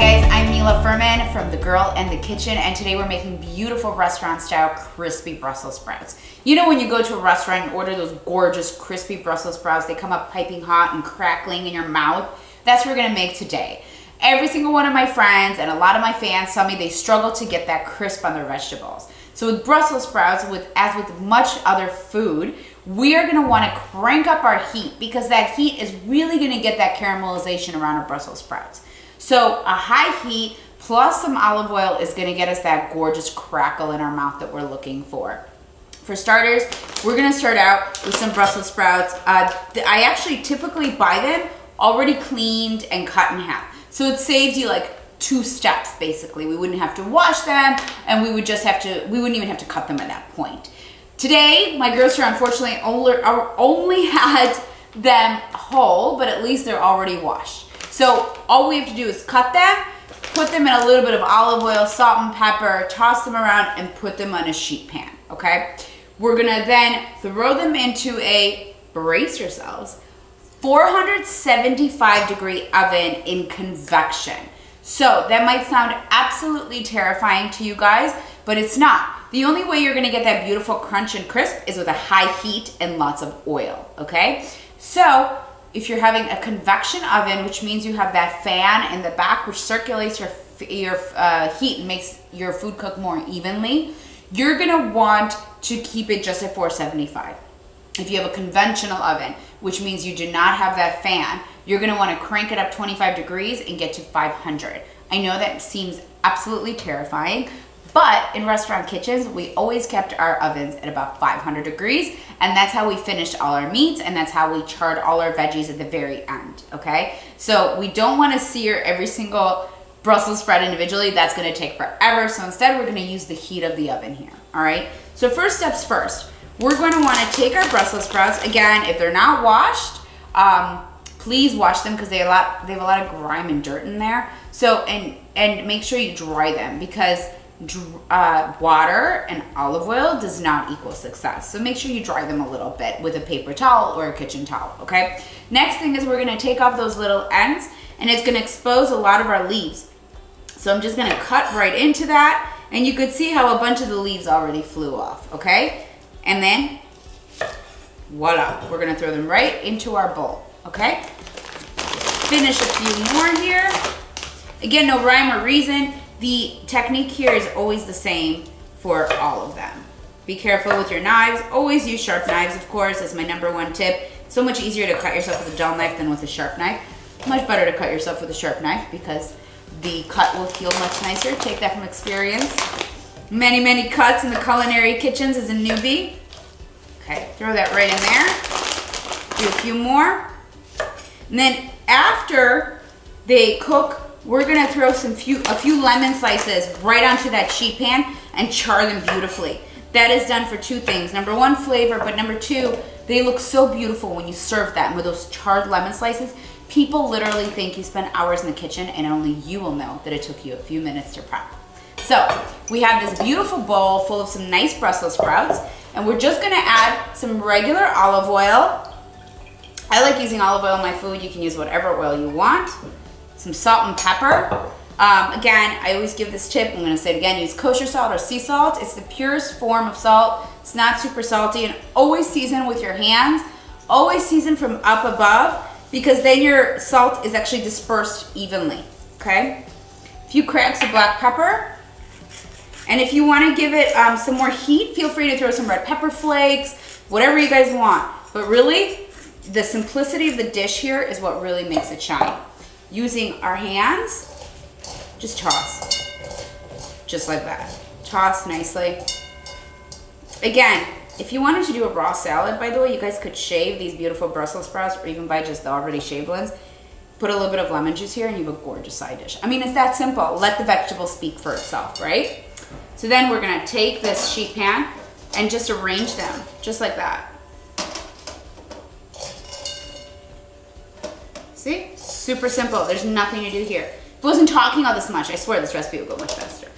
guys, I'm Mila Furman from The Girl and the Kitchen, and today we're making beautiful restaurant-style crispy Brussels sprouts. You know when you go to a restaurant and order those gorgeous crispy Brussels sprouts, they come up piping hot and crackling in your mouth? That's what we're gonna make today. Every single one of my friends and a lot of my fans tell me they struggle to get that crisp on their vegetables. So with Brussels sprouts, as with much other food, we are gonna wanna crank up our heat because that heat is really gonna get that caramelization around our Brussels sprouts. So a high heat plus some olive oil is gonna get us that gorgeous crackle in our mouth that we're looking for. For starters, we're gonna start out with some Brussels sprouts. I actually typically buy them already cleaned and cut in half. So it saves you like 2 steps basically. We wouldn't have to wash them and we wouldn't even have to cut them at that point. Today, my grocer unfortunately only had them whole, but at least they're already washed. So all we have to do is cut them, put them in a little bit of olive oil, salt and pepper, toss them around and put them on a sheet pan, okay? We're gonna then throw them into a, brace yourselves, 475 degree oven in convection. So that might sound absolutely terrifying to you guys, but it's not. The only way you're gonna get that beautiful crunch and crisp is with a high heat and lots of oil, okay? So if you're having a convection oven, which means you have that fan in the back which circulates your heat and makes your food cook more evenly, you're gonna want to keep it just at 475. If you have a conventional oven, which means you do not have that fan, you're gonna wanna crank it up 25 degrees and get to 500. I know that seems absolutely terrifying, but in restaurant kitchens, we always kept our ovens at about 500 degrees, and that's how we finished all our meats, and that's how we charred all our veggies at the very end, okay? So we don't wanna sear every single Brussels sprout individually. That's gonna take forever, so instead we're gonna use the heat of the oven here, all right? So first steps first, we're gonna wanna take our Brussels sprouts. Again, if they're not washed, please wash them because they have a lot of grime and dirt in there. So, and make sure you dry them because water and olive oil does not equal success. So make sure you dry them a little bit with a paper towel or a kitchen towel, okay? Next thing is we're gonna take off those little ends and it's gonna expose a lot of our leaves. So I'm just gonna cut right into that and you could see how a bunch of the leaves already flew off, okay? And then, voila, we're gonna throw them right into our bowl, okay? Finish a few more here. Again, no rhyme or reason. The technique here is always the same for all of them. Be careful with your knives. Always use sharp knives, of course. That's my #1 tip. It's so much easier to cut yourself with a dull knife than with a sharp knife. Much better to cut yourself with a sharp knife because the cut will feel much nicer. Take that from experience. Many, many cuts in the culinary kitchens as a newbie. Okay, throw that right in there. Do a few more. And then after they cook, we're gonna throw a few lemon slices right onto that sheet pan and char them beautifully. That is done for 2 things. #1, flavor, but #2, they look so beautiful when you serve them with those charred lemon slices. People literally think you spent hours in the kitchen and only you will know that it took you a few minutes to prep. So we have this beautiful bowl full of some nice Brussels sprouts and we're just gonna add some regular olive oil. I like using olive oil in my food. You can use whatever oil you want. Some salt and pepper. Again, I always give this tip. I'm gonna say it again, use kosher salt or sea salt. It's the purest form of salt. It's not super salty, and always season with your hands. Always season from up above because then your salt is actually dispersed evenly, okay? A few cracks of black pepper. And if you wanna give it some more heat, feel free to throw some red pepper flakes, whatever you guys want. But really, the simplicity of the dish here is what really makes it shine. Using our hands, just toss, just like that. Toss nicely. Again, if you wanted to do a raw salad, by the way, you guys could shave these beautiful Brussels sprouts or even buy just the already shaved ones. Put a little bit of lemon juice here and you have a gorgeous side dish. I mean, it's that simple. Let the vegetable speak for itself, right? So then we're gonna take this sheet pan and just arrange them, just like that. See? Super simple. There's nothing to do here. If I wasn't talking all this much, I swear this recipe would go much faster.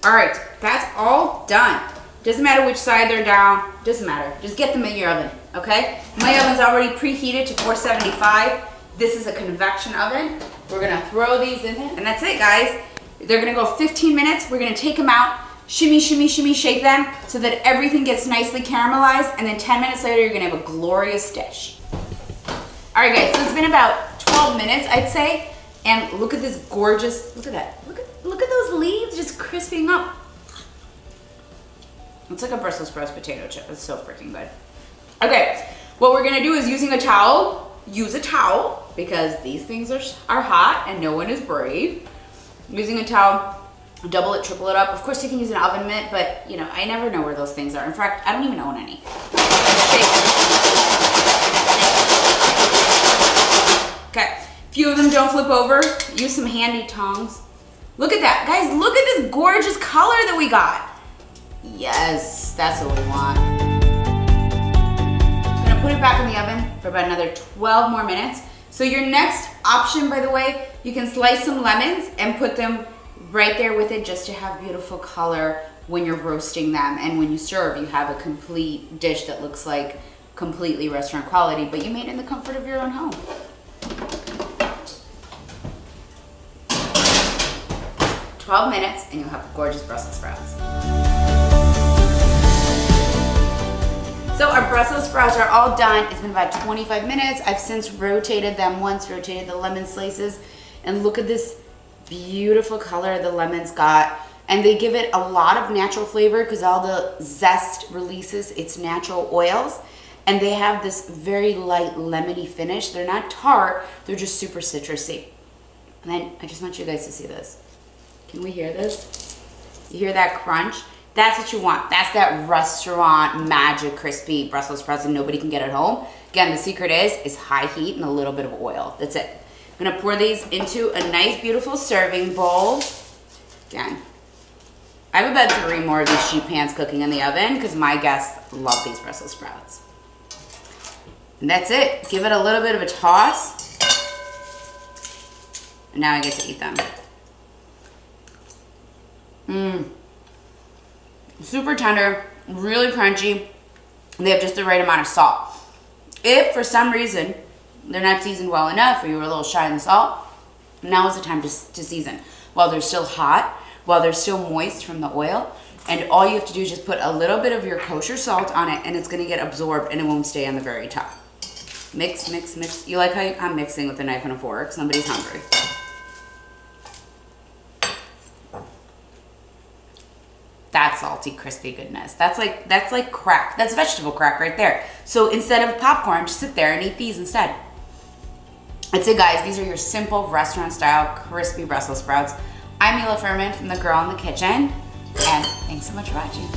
All right, that's all done. Doesn't matter which side they're down, doesn't matter. Just get them in your oven, okay? My oven's already preheated to 475. This is a convection oven. We're gonna throw these in there, and that's it, guys. They're gonna go 15 minutes. We're gonna take them out, shimmy, shimmy, shimmy, shake them so that everything gets nicely caramelized, and then 10 minutes later, you're gonna have a glorious dish. All right, guys, so it's been about 12 minutes, I'd say, and look at this gorgeous, look at that. Look at those leaves just crisping up. It's like a Brussels sprouts potato chip. It's so freaking good. Okay, what we're gonna do is use a towel, because these things are hot and no one is brave. Using a towel, double it, triple it up. Of course you can use an oven mitt, but you know, I never know where those things are. In fact, I don't even own any. Okay, few of them don't flip over. Use some handy tongs. Look at that, guys, look at this gorgeous color that we got. Yes, that's what we want. I'm gonna put it back in the oven for about another 12 more minutes. So your next option, by the way, you can slice some lemons and put them right there with it just to have beautiful color when you're roasting them. And when you serve, you have a complete dish that looks like completely restaurant quality, but you made it in the comfort of your own home. "12 minutes and you'll have gorgeous Brussels sprouts." So our Brussels sprouts are all done. It's been about 25 minutes. I've since rotated them once, rotated the lemon slices, and look at this beautiful color the lemons got. And they give it a lot of natural flavor because all the zest releases its natural oils. And they have this very light lemony finish. They're not tart, they're just super citrusy. And then I just want you guys to see this. Can we hear this? You hear that crunch? That's what you want. That's that restaurant magic crispy Brussels sprouts that nobody can get at home. Again, the secret is high heat and a little bit of oil. That's it. I'm gonna pour these into a nice, beautiful serving bowl. Again, I have about 3 more of these sheet pans cooking in the oven because my guests love these Brussels sprouts. And that's it. Give it a little bit of a toss. And now I get to eat them. Super tender, really crunchy. They have just the right amount of salt. If for some reason they're not seasoned well enough or you were a little shy on the salt, now is the time to season. While they're still hot, while they're still moist from the oil, and all you have to do is just put a little bit of your kosher salt on it and it's gonna get absorbed and it won't stay on the very top. Mix, mix, mix. You like how I'm mixing with a knife and a fork? Somebody's hungry. That's salty, crispy goodness. That's like crack. That's vegetable crack right there. So instead of popcorn, just sit there and eat these instead. That's it, guys. These are your simple restaurant-style crispy Brussels sprouts. I'm Mila Furman from The Girl in the Kitchen, and thanks so much for watching.